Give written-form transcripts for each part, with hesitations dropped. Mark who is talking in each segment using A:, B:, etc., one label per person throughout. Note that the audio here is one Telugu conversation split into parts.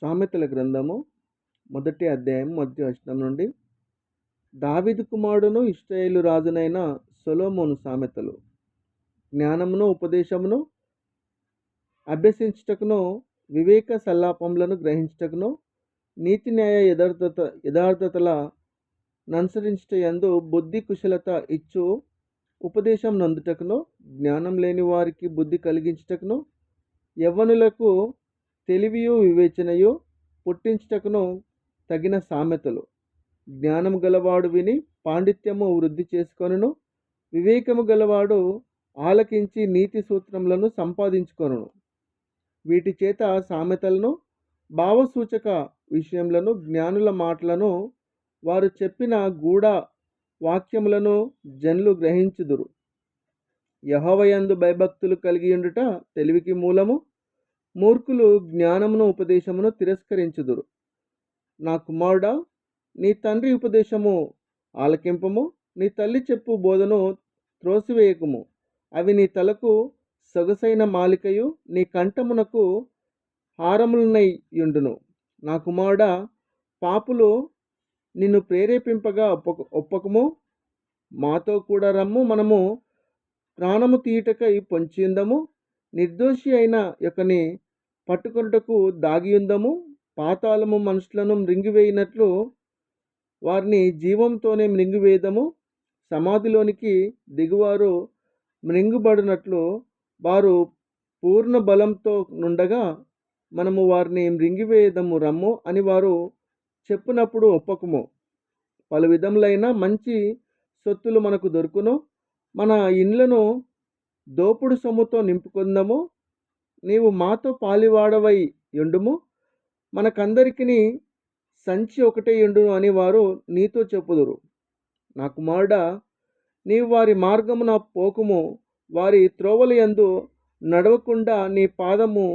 A: సామెతల గ్రంథము మొదటి అధ్యాయం మొదటి వచనం నుండి దావీదు కుమారుడును ఇశ్రాయేలు రాజునైన సొలొమోను సామెతలు. జ్ఞానమును ఉపదేశమును అభ్యసించుటకును, వివేక సల్లాపములను గ్రహించుటకును, నీతి న్యాయ యథార్థతల ననుసరించుట యందు బుద్ధి కుశలత ఇచ్చు ఉపదేశం నందుటకును, జ్ఞానం లేని వారికి బుద్ధి కలిగించుటకును, యవ్వనులకు తెలివియు వివేచనయు పుట్టించుటకును తగిన సామెతలు. జ్ఞానము గలవాడు విని పాండిత్యము వృద్ధి చేసుకొనును, వివేకము గలవాడు ఆలకించి నీతి సూత్రములను సంపాదించుకొనును. వీటి చేత సామెతలను, భావసూచక విషయములను, జ్ఞానుల మాటలను, వారు చెప్పిన గూఢ వాక్యములను జనులు గ్రహించుదురు. యెహోవాయందు భయభక్తులు కలిగియుండుట తెలివికి మూలము. మూర్ఖులు జ్ఞానమును ఉపదేశమును తిరస్కరించుదురు. నా కుమారుడా, నీ తండ్రి ఉపదేశము ఆలకింపము, నీ తల్లి చెప్పు బోధను త్రోసివేయకుము. అవి నీ తలకు సొగసైన మాలికయు, నీ కంఠమునకు హారములనైయుండును. నా కుమారుడా, పాపులు నిన్ను ప్రేరేపింపగా ఒప్పకము. మాతో కూడా రమ్ము, మనము ప్రాణము తీయుటకై పొంచియుందము. నిర్దోషి అయిన యొక్కని పట్టుకొనుటకు దాగియుందము. పాతాళము మనుషులను మృంగివేయినట్లు వారిని జీవంతోనే మృంగివేదము. సమాధిలోనికి దిగువారు మృంగుబడినట్లు వారు పూర్ణ బలంతో నుండగా మనము వారిని మృంగివేయదము రమ్ము అని వారు చెప్పినప్పుడు ఒప్పకము. పలు విధములైన మంచి సొత్తులు మనకు దొరుకును. మన ఇండ్లను దోపుడు సొమ్ముతో నింపుకుందాము. నీవు మాతో పాలివాడవై యుండుము, మనకందరికి సంచి ఒకటే యుండును అని వారు నీతో చెప్పుదురు. నా కుమారుడా, నీవు వారి మార్గమున పోకుము. వారి త్రోవల యందు నడవకుండా నీ పాదము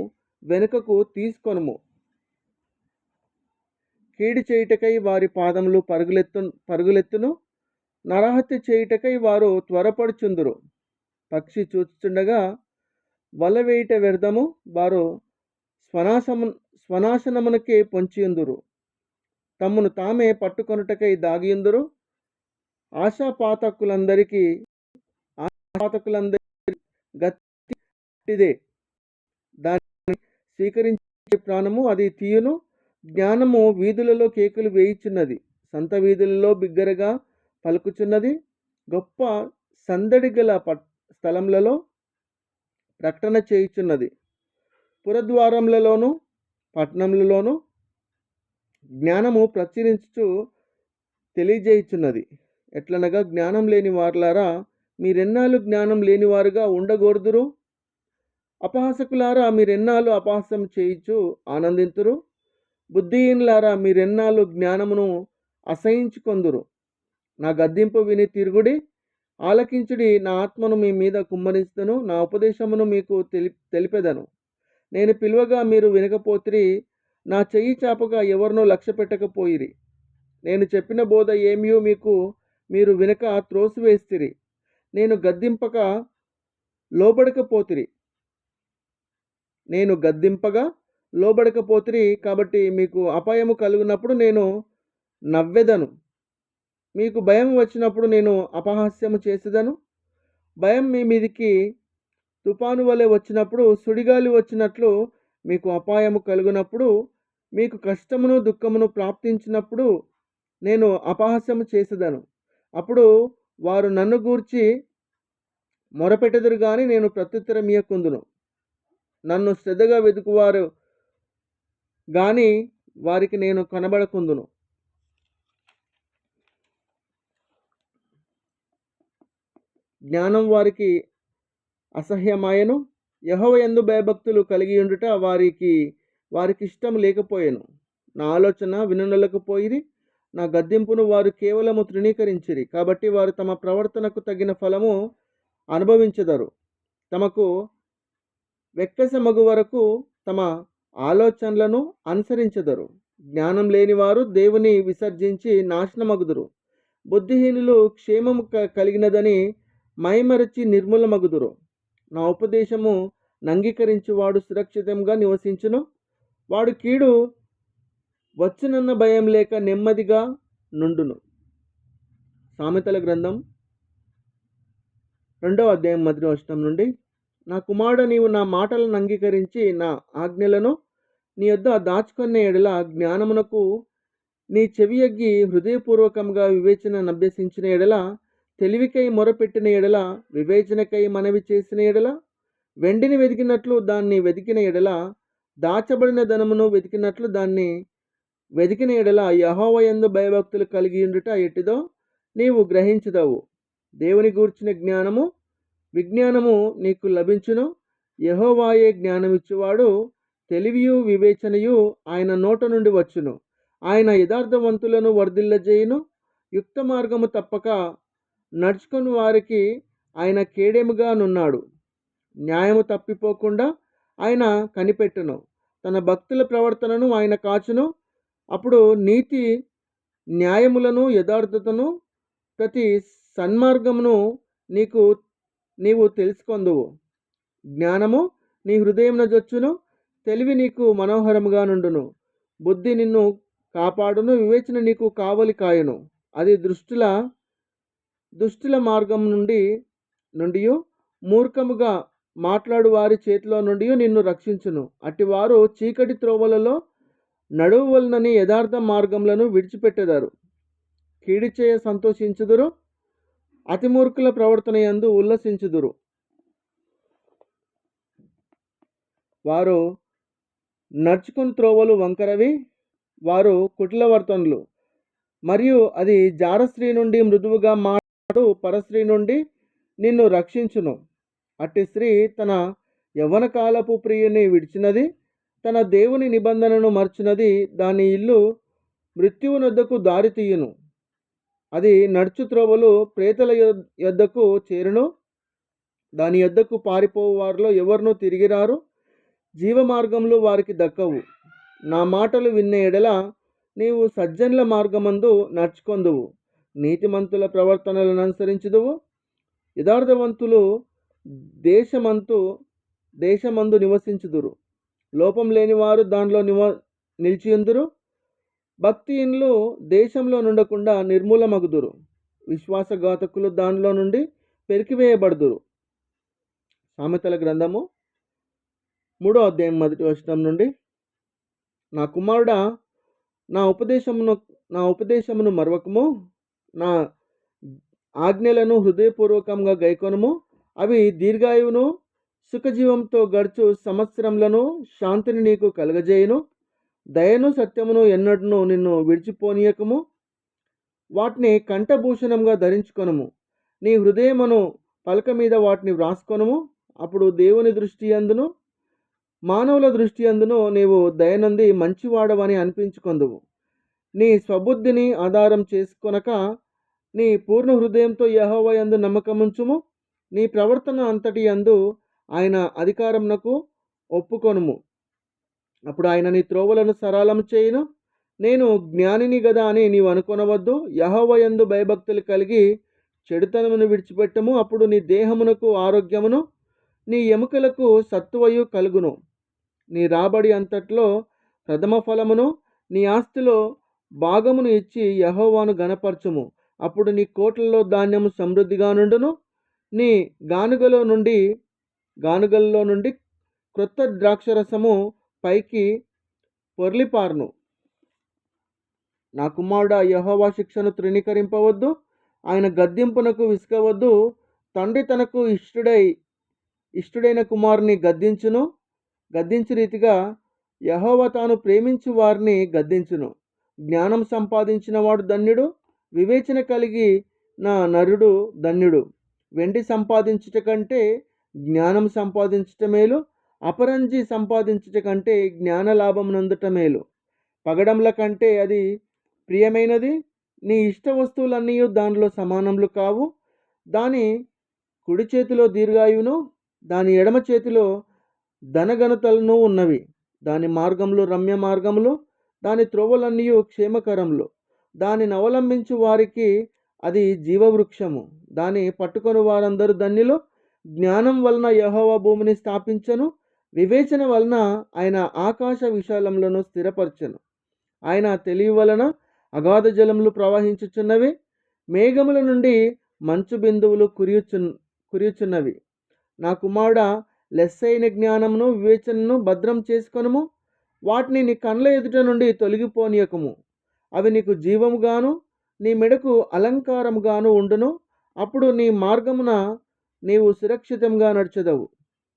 A: వెనుకకు తీసుకొనుము. కీడు చేయుటకై వారి పాదములు పరుగులెత్తును. నరహత్య చేయుటకై వారు త్వరపడుచుందురు. పక్షి చూచుచుండగా వల వేయుట వ్యర్థము. వారు స్వనాశనమునకే పొంచియుందురు. తమ్మును తామే పట్టుకొనుటకై దాగియుందురు. ఆశాపాతకులందరి గతిదే. దాన్ని స్వీకరించే ప్రాణము అది తీయును. జ్ఞానము వీధులలో కేకులు వేయుచున్నది, సంత వీధులలో బిగ్గరగా పలుకుచున్నది. గొప్ప సందడి గల స్థలములలో ప్రకటన చేయుచున్నది. పురద్వారములలోను పట్టణములలోను జ్ఞానము ప్రచురించుచు తెలియజేయుచున్నది. ఎట్లనగా, జ్ఞానం లేని వారులారా, మీరెన్నాళ్ళు జ్ఞానం లేనివారుగా ఉండగోరుదురు? అపహాసకులారా, మీరెన్నాళ్ళు అపహాసం చేయుచు ఆనందింతురు? బుద్ధిహీనులారా, మీరెన్నాళ్ళు జ్ఞానమును అసహించుకొందురు? నా గద్దింపు విని తిరుగుడి, ఆలకించుడి. నా ఆత్మను మీ మీద కుమ్మరిస్తును, నా ఉపదేశమును మీకు తెలిపెదను. నేను పిలువగా మీరు వినకపోతిరి, నా చెయ్యి చాపగా ఎవరినో లక్ష్య పెట్టకపోయిరి. నేను చెప్పిన బోధ ఏమియో మీరు వినక త్రోసివేస్తిరి. నేను గద్దింపగా లోబడకపోతిరి కాబట్టి మీకు అపాయము కలుగునప్పుడు నేను నవ్వెదను. మీకు భయం వచ్చినప్పుడు నేను అపహాస్యము చేసేదను. భయం మీ మీదికి తుఫాను వలె వచ్చినప్పుడు, సుడిగాలి వచ్చినట్లు మీకు అపాయము కలుగునప్పుడు, మీకు కష్టమును దుఃఖమును ప్రాప్తించినప్పుడు నేను అపహాస్యము చేసేదను. అప్పుడు వారు నన్ను గూర్చి మొరపెట్టెదరు గాని నేను ప్రత్యుత్తరం ఇయ్యకుందును. నన్ను శ్రద్ధగా వెతుకువారు గాని వారికి నేను కనబడకుందును. జ్ఞానం వారికి అసహ్యమాయను. యెహోవాయందు భయభక్తులు కలిగియుండుట వారికి ఇష్టం లేకపోయెను. నా ఆలోచన విననొల్లకపోయిరి. నా గద్దింపును వారు కేవలము తృణీకరించిరి. కాబట్టి వారు తమ ప్రవర్తనకు తగిన ఫలము అనుభవించెదరు. తమకు వెక్కసమగు వరకు తమ ఆలోచనలను అనుసరించెదరు. జ్ఞానం లేనివారు దేవుని విసర్జించి నాశనమగుదురు. బుద్ధిహీనులు క్షేమము కలిగినదని మైమరచి నిర్మూలమగుదురు. నా ఉపదేశము నంగీకరించువాడు సురక్షితంగా నివసించును. వాడు కీడు వచ్చునన్న భయం లేక నెమ్మదిగా నుండును. సామెతల గ్రంథం 2వ అధ్యాయం 1వ వచనం నుండి, నా కుమారుడా, నీవు నా మాటలను అంగీకరించి నా ఆజ్ఞలను నీ యొద్ద దాచుకొన్న ఎడల జ్ఞానమునకు నీ చెవియొగ్గి హృదయపూర్వకంగా వివేచన అభ్యసించిన ఎడల, తెలివికై మొరపెట్టిన ఎడల, వివేచనకై మనవి చేసిన ఎడల, వెండిని వెతికినట్లు దాన్ని వెతికిన ఎడల, దాచబడిన ధనమును వెతికినట్లు దాన్ని వెతికిన ఎడల, యెహోవా యందు భయభక్తులు కలిగి ఉండుట ఎట్టిదో నీవు గ్రహించుదవు. దేవుని గూర్చిన జ్ఞానము విజ్ఞానము నీకు లభించును. యెహోవాయే జ్ఞానమిచ్చువాడు. తెలివియు వివేచనయు ఆయన నోట నుండి వచ్చును. ఆయన యథార్థవంతులను వర్ధిల్లజేయును. యుక్త మార్గము తప్పక నడుచుకుని వారికి ఆయన కేడెముగా నున్నాడు. న్యాయము తప్పిపోకుండా ఆయన కనిపెట్టును. తన భక్తుల ప్రవర్తనను ఆయన కాచును. అప్పుడు నీతి న్యాయములను యథార్థతను ప్రతి సన్మార్గమును నీవు తెలుసుకొందువు. జ్ఞానము నీ హృదయమున జొచ్చును. తెలివి నీకు మనోహరముగా నుండును. బుద్ధి నిన్ను కాపాడును. వివేచన నీకు కావలి కాయును. అది దుష్టుల మార్గం నుండి మూర్ఖముగా మాట్లాడు వారి చేతిలో నుండి నిన్ను రక్షించును. అటివారు చీకటి త్రోవలలో నడువవలనని యథార్థ మార్గములను విడిచిపెట్టెదరు. కీడు చేయ సంతోషించుదురు. అతి మూర్ఖుల ప్రవర్తన యందు ఉల్లసించుదురు. వారు నడుచుకుని త్రోవలు వంకరవి, వారు కుటిలవర్తనులు. మరియు అది జారస్త్రీ నుండి మృదువుగా మాట్లాడు పరస్త్రీ నుండి నిన్ను రక్షించును. అట్టి స్త్రీ తన యవ్వన కాలపు ప్రియుని విడిచినది, తన దేవుని నిబంధనను మర్చినది. దాని ఇల్లు మృత్యువునొద్దకు దారి తీయును. అది నడుచు త్రోవలు ప్రేతల యొద్దకు చేరును. దాని యొద్దకు పారిపోవు వారిలో ఎవరునూ తిరిగిరారు. జీవ మార్గములు వారికి దక్కవు. నా మాటలు విన్న ఎడల నీవు సజ్జనుల మార్గమందు నడుచుకొందువు. నీతిమంతుల ప్రవర్తనలను అనుసరించుదువు. యథార్థవంతులు దేశమందు నివసించుదురు. లోపం లేని వారు దానిలో నిలిచియుందురు. భక్తిహీనులు దేశంలో నుండకుండా నిర్మూలమగుదురు. విశ్వాసఘాతకులు దానిలో నుండి పెరికివేయబడుదురు. సామెతల గ్రంథము 3వ అధ్యాయం 1వ వచనం నుండి, నా కుమారుడా, నా ఉపదేశమును మరవకము. నా ఆజ్ఞలను హృదయపూర్వకంగా గైకొనుము. అవి దీర్ఘాయువును సుఖజీవంతో గడుచు సంవత్సరములను శాంతిని నీకు కలుగజేయును. దయను సత్యమును ఎన్నడూను నిన్ను విడిచిపోనీయకము. వాటిని కంఠభూషణంగా ధరించుకొనుము. నీ హృదయమును పలక మీద వాటిని వ్రాసుకొనుము. అప్పుడు దేవుని దృష్టి అందును మానవుల దృష్టి అందును నీవు దయనంది మంచివాడవని అనిపించుకొందువు. నీ స్వబుద్ధిని ఆధారం చేసుకొనక నీ పూర్ణ హృదయంతో యెహోవా యందు నమ్మకముంచుము. నీ ప్రవర్తన అంతటి యందు ఆయన అధికారమునకు ఒప్పుకొనుము. అప్పుడు ఆయన నీ త్రోవలను సరళము చేయును. నేను జ్ఞానిని గదా అని నీవు అనుకొనవద్దు. యెహోవా యందు భయభక్తులు కలిగి చెడుతనమును విడిచిపెట్టము. అప్పుడు నీ దేహమునకు ఆరోగ్యమును, నీ ఎముకలకు సత్తువయు కలుగును. నీ రాబడి అంతట్లో ప్రథమ ఫలమును, నీ ఆస్తిలో భాగమును ఇచ్చి యెహోవాను గణపరచుము. అప్పుడు నీ కోట్లలో ధాన్యము సమృద్ధిగా నుండును. నీ గానుగల్లో నుండి క్రొత్త ద్రాక్షరసము పైకి పొర్లిపారును. నా కుమారుడా, యెహోవా శిక్షను తృణీకరింపవద్దు. ఆయన గద్దింపునకు విసుకవద్దు. తండ్రి తనకు ఇష్టుడైన కుమారుని గద్దించు రీతిగా యెహోవా తాను ప్రేమించు వారిని గద్దించును. జ్ఞానం సంపాదించిన వాడు ధన్యుడు. వివేచన కలిగి నా నరుడు ధన్యుడు. వెండి సంపాదించుట కంటే జ్ఞానం సంపాదించుట మేలు. అపరంజి సంపాదించుట కంటే జ్ఞాన లాభం నందుట మేలు. పగడంల కంటే అది ప్రియమైనది. నీ ఇష్ట వస్తువులన్నీ దానిలో సమానములు కావు. దాని కుడి చేతిలో దీర్ఘాయువును, దాని ఎడమ చేతిలో ధనఘనతలను ఉన్నవి. దాని మార్గములు రమ్య మార్గములు, దాని త్రోవలన్నీ క్షేమకరములు. దానిని అవలంబించు వారికి అది జీవవృక్షము. దాన్ని పట్టుకొని వారందరూ ధన్యులు. జ్ఞానం వలన యెహోవా భూమిని స్థాపించను. వివేచన వలన ఆయన ఆకాశ విశాలములను స్థిరపరచను. ఆయన తెలివి వలన అగాధ జలములు ప్రవహించుచున్నవి, మేఘముల నుండి మంచు బిందువులు కురియుచున్నవి. నా కుమారుడా, లెస్సైన జ్ఞానమును వివేచనను భద్రం చేసుకొనుము. వాటిని నీ కండ్ల ఎదుట నుండి తొలగిపోనీయకము. అవి నీకు జీవముగాను నీ మెడకు అలంకారముగాను ఉండును. అప్పుడు నీ మార్గమున నీవు సురక్షితంగా నడుచెదవు.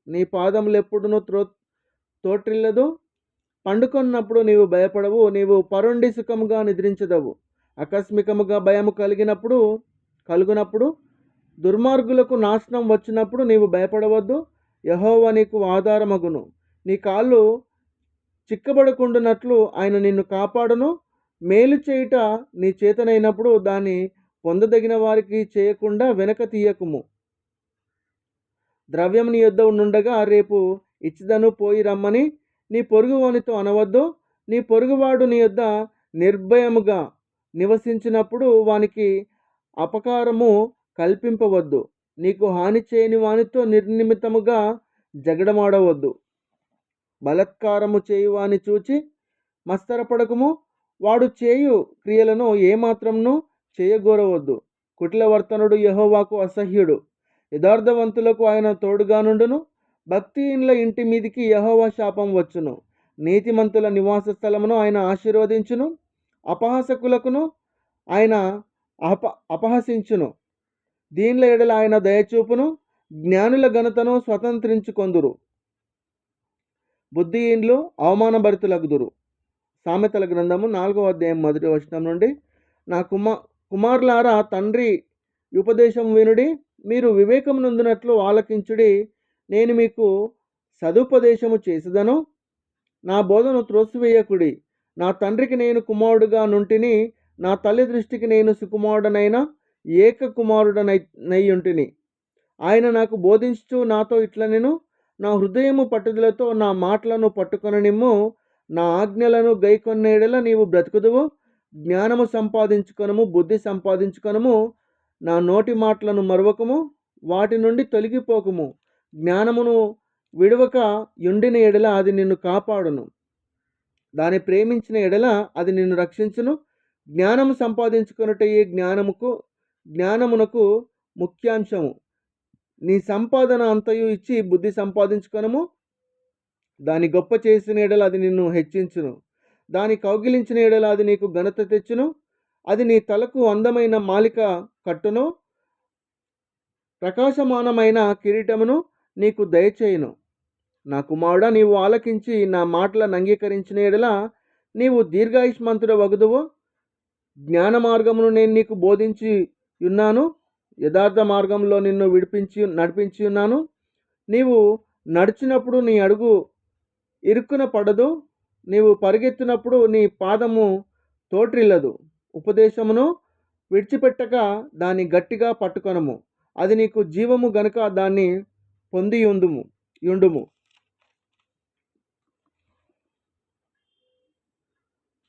A: నీ పాదములెప్పుడునూ తోట్రిల్లదు. పండుకొన్నప్పుడు నీవు భయపడవు. నీవు పరుండి సుఖముగా నిద్రించదవు. ఆకస్మికముగా భయము కలుగునప్పుడు దుర్మార్గులకు నాశనం వచ్చినప్పుడు నీవు భయపడవద్దు. యెహోవా నీకు ఆధారమగును. నీ కాళ్ళు చిక్కబడకుండునట్లు ఆయన నిన్ను కాపాడును. మేలు చేయుట నీ చేతనైనప్పుడు దాన్ని పొందదగిన వారికి చేయకుండా వెనక తీయకుము. ద్రవ్యం నీ యొద్ద నుండగా రేపు ఇచ్చిదను పోయి రమ్మని నీ పొరుగువానితో అనవద్దు. నీ పొరుగువాడు నీ యొద్ద నిర్భయముగా నివసించినప్పుడు వానికి అపకారము కల్పింపవద్దు. నీకు హాని చేయని వానితో నిర్నిమిత్తముగా జగడమాడవద్దు. బలత్కారము చేయువాని చూచి మత్సరపడకము. వాడు చేయు క్రియలను ఏమాత్రమును చేయగోరవద్దు. కుటిలవర్తనుడు యెహోవాకు అసహ్యుడు. యథార్థవంతులకు ఆయన తోడుగా నుండును. భక్తిహీనుల ఇంటి మీదికి యెహోవా శాపం వచ్చును. నీతిమంతుల నివాస స్థలమును ఆయన ఆశీర్వదించును. అపహాసకులకును ఆయన అపహసించును. దీనుల ఎడల ఆయన దయచూపును. జ్ఞానుల ఘనతను స్వతంత్రించుకొందురు. బుద్ధిహీనులు అవమానభరితులగుదురు. సామెతల గ్రంథము 4వ అధ్యాయం 1వ వచనం నుండి. నా కుమారులారా, తండ్రి ఉపదేశం వినుడి, మీరు వివేకమునందునట్లు ఆలకించుడి. నేను మీకు సదుపదేశము చేసేదను. నా బోధను త్రోసివేయకుడి. నా తండ్రికి నేను కుమారుడుగా నుంటిని, నా తల్లి దృష్టికి నేను సుకుమారుడనైన ఏక కుమారుడనయ్యుంటిని. ఆయన నాకు బోధించుచు నాతో ఇట్లనెను, నా హృదయము పట్టుదలతో నా మాటలను పట్టుకొననిమ్ము. నా ఆజ్ఞలను గైకొన్నేడల నీవు బ్రతుకుదువు. జ్ఞానము సంపాదించుకొనము, బుద్ధి సంపాదించుకొనము. నా నోటి మాటలను మరువకము, వాటి నుండి తొలగిపోకము. జ్ఞానమును విడువక యుండిన ఎడల అది నిన్ను కాపాడును. దాన్ని ప్రేమించిన ఎడల అది నిన్ను రక్షించును. జ్ఞానము సంపాదించుకొనుటయే జ్ఞానమునకు ముఖ్యాంశము. నీ సంపాదన అంతయు ఇచ్చి బుద్ధి సంపాదించుకొనము. దాని గొప్ప చేసిన ఎడల అది నిన్ను హెచ్చించును. దాని కౌగిలించిన ఎడల అది నీకు ఘనత తెచ్చును. అది నీ తలకు అందమైన మాలిక కట్టును, ప్రకాశమానమైన కిరీటమును నీకు దయచేయును. నా కుమారుడా, నీవు ఆలకించి నా మాటలను అంగీకరించిన ఎడల నీవు దీర్ఘాయుష్మంతుడ వగుదువు. జ్ఞాన మార్గమును నేను నీకు బోధించి ఉన్నాను. యథార్థ మార్గంలో నిన్ను నడిపించి ఉన్నాను. నీవు నడిచినప్పుడు నీ అడుగు ఇరుక్కున పడదు. నీవు పరిగెత్తినప్పుడు నీ పాదము తోట్రిల్లదు. ఉపదేశమును విడిచిపెట్టక దాన్ని గట్టిగా పట్టుకొనము. అది నీకు జీవము గనుక దాన్ని పొంది యుండుము.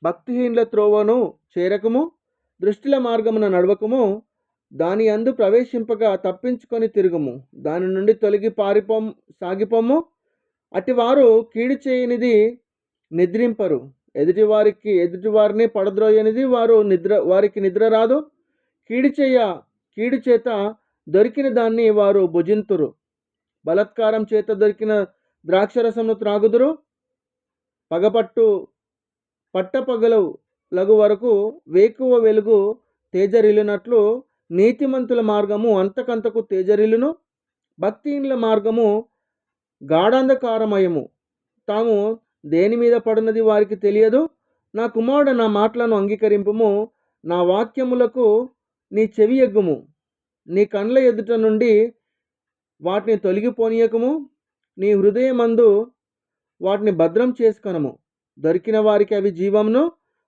A: భక్తిహీనుల త్రోవను చేరకము, దృష్టిల మార్గమున నడవకము. దాని యందు ప్రవేశింపగా తప్పించుకొని తిరుగుము. దాని నుండి తొలగి సాగిపోము. అటివారు కీడు చేయనిది నిద్రింపరు. ఎదుటివారిని పడద్రోయనిది వారికి నిద్ర రాదు. కీడు చేత దొరికిన దాన్ని వారు భుజింతురు. బలత్కారం చేత దొరికిన ద్రాక్షరసమును త్రాగుదురు. పట్టపగలు లగు వరకు వేకువ వెలుగు తేజరిల్లునట్లు నీతిమంతుల మార్గము అంతకంతకు తేజరిల్లును. భక్తిహీనుల మార్గము గాఢాంధకారమయము. తాము దేని మీద పడినది వారికి తెలియదు. నా కుమారుడు, నా మాటలను అంగీకరింపుము. నా వాక్యములకు నీ చెవి ఎగ్గుము. నీ కండ్ల ఎదుట నుండి వాటిని తొలగిపోనీయకము. నీ హృదయమందు వాటిని భద్రం చేసుకొనము. దొరికిన వారికి అవి జీవమును,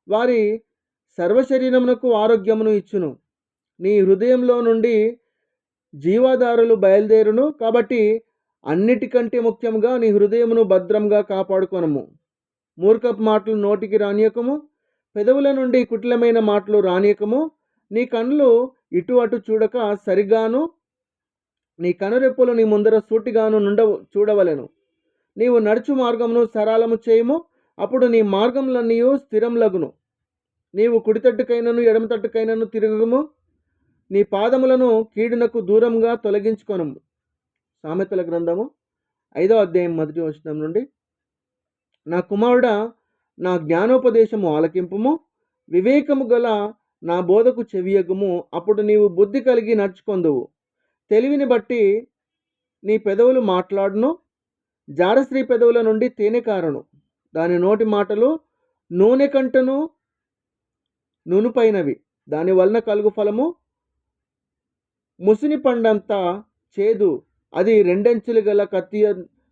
A: వారి సర్వశరీరమునకు ఆరోగ్యమును ఇచ్చును. నీ హృదయంలో నుండి జీవాధారులు బయలుదేరును. కాబట్టి అన్నిటికంటే ముఖ్యంగా నీ హృదయమును భద్రంగా కాపాడుకొనము. మూర్ఖపు మాటలు నోటికి రానియకము. పెదవుల నుండి కుటిలమైన మాటలు రానియకము. నీ కన్నులు ఇటు అటు చూడక సరిగాను, నీ కనురెప్పులు నీ ముందర సూటిగాను చూడవలెను. నీవు నడుచు మార్గమును సరళము చేయుము. అప్పుడు నీ మార్గములన్నీయు స్థిరములగును. నీవు కుడి తట్టుకైనను ఎడమ తట్టుకైనను తిరగము. నీ పాదములను కీడునకు దూరంగా తొలగించుకొనుము. సామెతల గ్రంథము 5వ అధ్యాయం 1వ వచనం నుండి. నా కుమారుడా, నా జ్ఞానోపదేశము ఆలకింపుము, వివేకము గల నా బోధకు చెవియొగ్గుము. అప్పుడు నీవు బుద్ధి కలిగి నడుచుకొందువు. తెలివిని బట్టి నీ పెదవులు మాట్లాడును. జారస్త్రీ పెదవుల నుండి తేనె కారును. దాని నోటి మాటలు నూనె కంటను నునుపైనవి. దాని వలన కలుగు ఫలము ముసిని పండంతా చేదు. అది రెండంచులు గల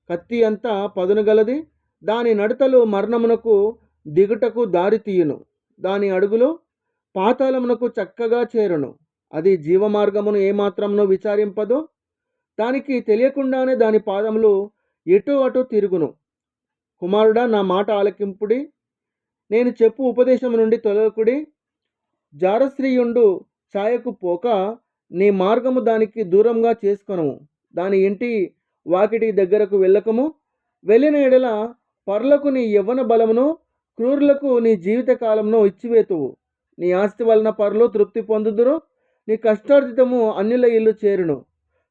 A: కత్తి అంతా పదును గలది. దాని నడతలు మరణమునకు దిగుటకు దారి తీయును. దాని అడుగులు పాతాళమునకు చక్కగా చేరును. అది జీవమార్గమును ఏమాత్రమును విచారింపదు. దానికి తెలియకుండానే దాని పాదములు ఎటు అటు తిరుగును. కుమారుడా, నా మాట ఆలకింపుడి. నేను చెప్పు ఉపదేశము నుండి తొలగకుడి. జారస్త్రీయుండు ఛాయకు పోక నీ మార్గము దానికి దూరంగా చేసుకొనుము. దాని ఇంటి వాకిటి దగ్గరకు వెళ్ళకము. వెళ్ళిన ఎడల పరులకు నీ యవ్వన బలమును, క్రూరులకు నీ జీవిత కాలమును ఇచ్చివేతువు. నీ ఆస్తి వలన పరులు తృప్తి పొందుదురు. నీ కష్టార్జితము అన్యుల ఇల్లు చేరును.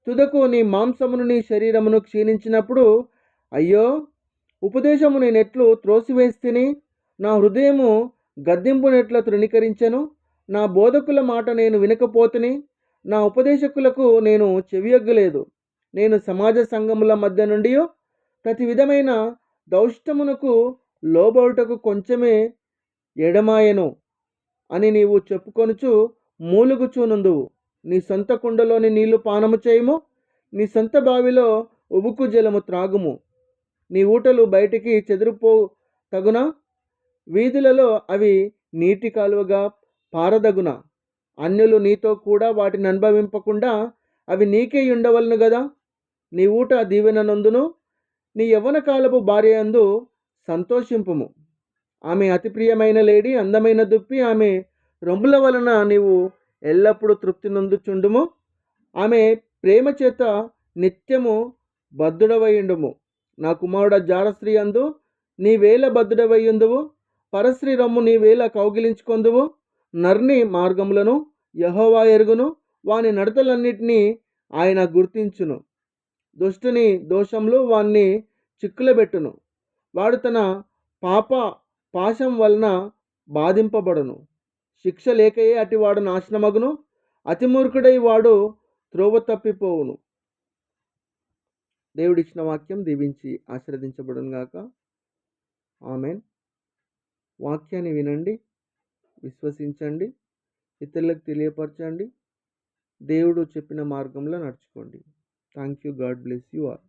A: తుదకు నీ మాంసమును నీ శరీరమును క్షీణించినప్పుడు, అయ్యో, ఉపదేశము నేనెట్లు త్రోసివేస్తిని, నా హృదయము గద్దింపునెట్ల తృణీకరించెను. నా బోధకుల మాట నేను వినకపోతిని, నా ఉపదేశకులకు నేను చెవియొగ్గలేదు. నేను సమాజ సంఘముల మధ్య నుండి ప్రతి విధమైన దౌష్టమునకు లోబడుటకు కొంచెమే ఎడమాయెను అని నీవు చెప్పుకొనుచు మూలుగుచూనుందువు. నీ సొంత కుండలోని నీళ్లు పానము చేయుము. నీ సొంత బావిలో ఉబుకు జలము త్రాగుము. నీ ఊటలు బయటికి చెదిరిపో తగున, వీధులలో అవి నీటి కాలువగా పారదగున. అన్యులు నీతో కూడా వాటిని అనుభవింపకుండా అవి నీకే ఉండవలను గదా. నీ ఊట దీవెన నందును. నీ యవ్వన కాలపు భార్య యందు సంతోషింపుము. ఆమె అతి ప్రియమైన లేడి, అందమైన దుప్పి. ఆమె రొమ్ముల వలన నీవు ఎల్లప్పుడూ తృప్తి నొందుచుండుము. ఆమె ప్రేమ చేత నిత్యము బద్ధుడవయుండుము. నా కుమారుడ, జారస్త్రీ అందు నీవేళ బద్ధుడవయ్యుందువు. పరస్త్రీ రొమ్ము నీవేళ కౌగిలించుకొందువు. నర్ని మార్గములను యెహోవా ఎరుగును. వాని నడతలన్నిటినీ ఆయన గుర్తించును. దుష్టుని దోషములు వాణ్ణి చిక్కులబెట్టును. వాడు తన పాప పాశం వలన బాధింపబడును. శిక్ష లేకయే అటివాడు నాశనమగును. అతిమూర్ఖుడై వాడు త్రోవ తప్పిపోవును. దేవుడిచ్చిన వాక్యం దీవించి ఆశీర్వదించబడును గాక. ఆమెన్. వాక్యాన్ని వినండి, విశ్వసించండి, ఇతరులకు తెలియపరచండి. దేవుడు చెప్పిన మార్గంలో నడుచుకోండి. Thank you. God bless you all.